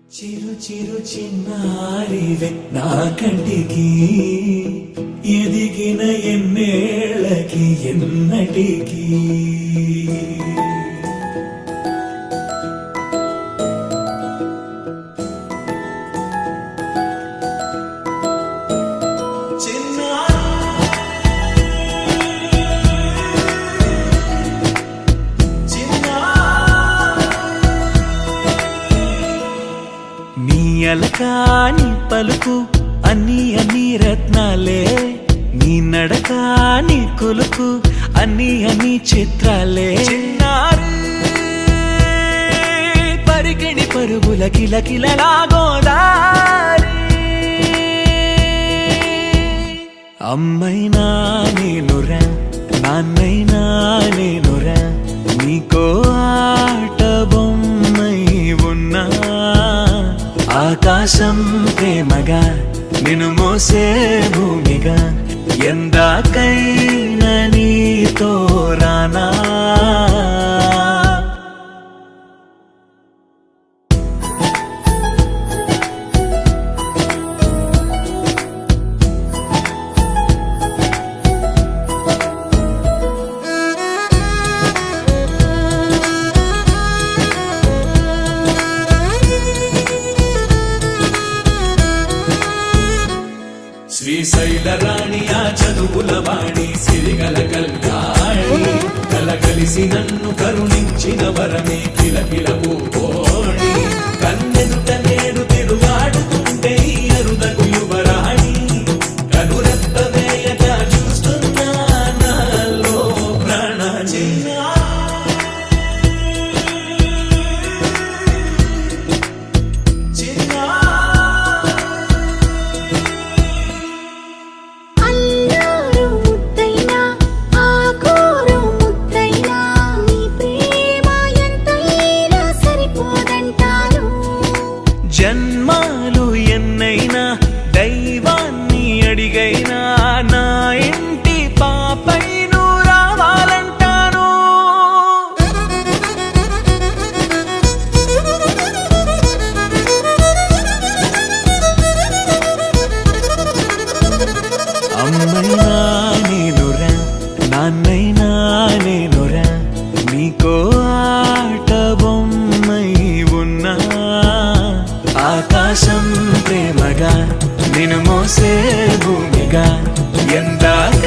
చిరు చిరు చిన్నారివే నా కంటికి ఎదిగిన ఎన్నేళ్ళకి ఎన్నటికి అలకాని పలుకు అన్ని అన్ని రత్నాలే నీ నడకాని కొలుకు అన్ని అన్ని చిత్రాలే చిన్నారు పరికిణి పరుగుల కిలకిలలాగోదారి అమ్మైనా నేనురా నాన్నైనా నేనురా నీకో ఆట బొమ్మై ఉన్నా ఆకాశం ప్రేమగా నిన్ను మోసే భూమిగా ఎందాకైనా నీతో రానా శ్రీశైల రాణి ఆ చదువుల వాణి సిరిగల కల్యాణి కలగలిసి నన్ను కరుణించిన వరమే కిలకిల పూకోణి కన్నెదుట నేడు తిరుగాడుతుంటే అరుదకు యువరాణి కనురెప్ప వేయక చూస్తున్నా నాలో ప్రాణ జన్మాలు ఎన్నైనా దైవాన్ని అడిగైనా నా ఇంటి పాపై నువ్వు రావాలంటాను అమ్మైనా నేనురా నాన్నైనా నేనురా నీకో ఆట బొమ్మై ఉన్నా ఆకాశం ప్రేమగా నిన్ను మోసే భూమిగా ఎందాక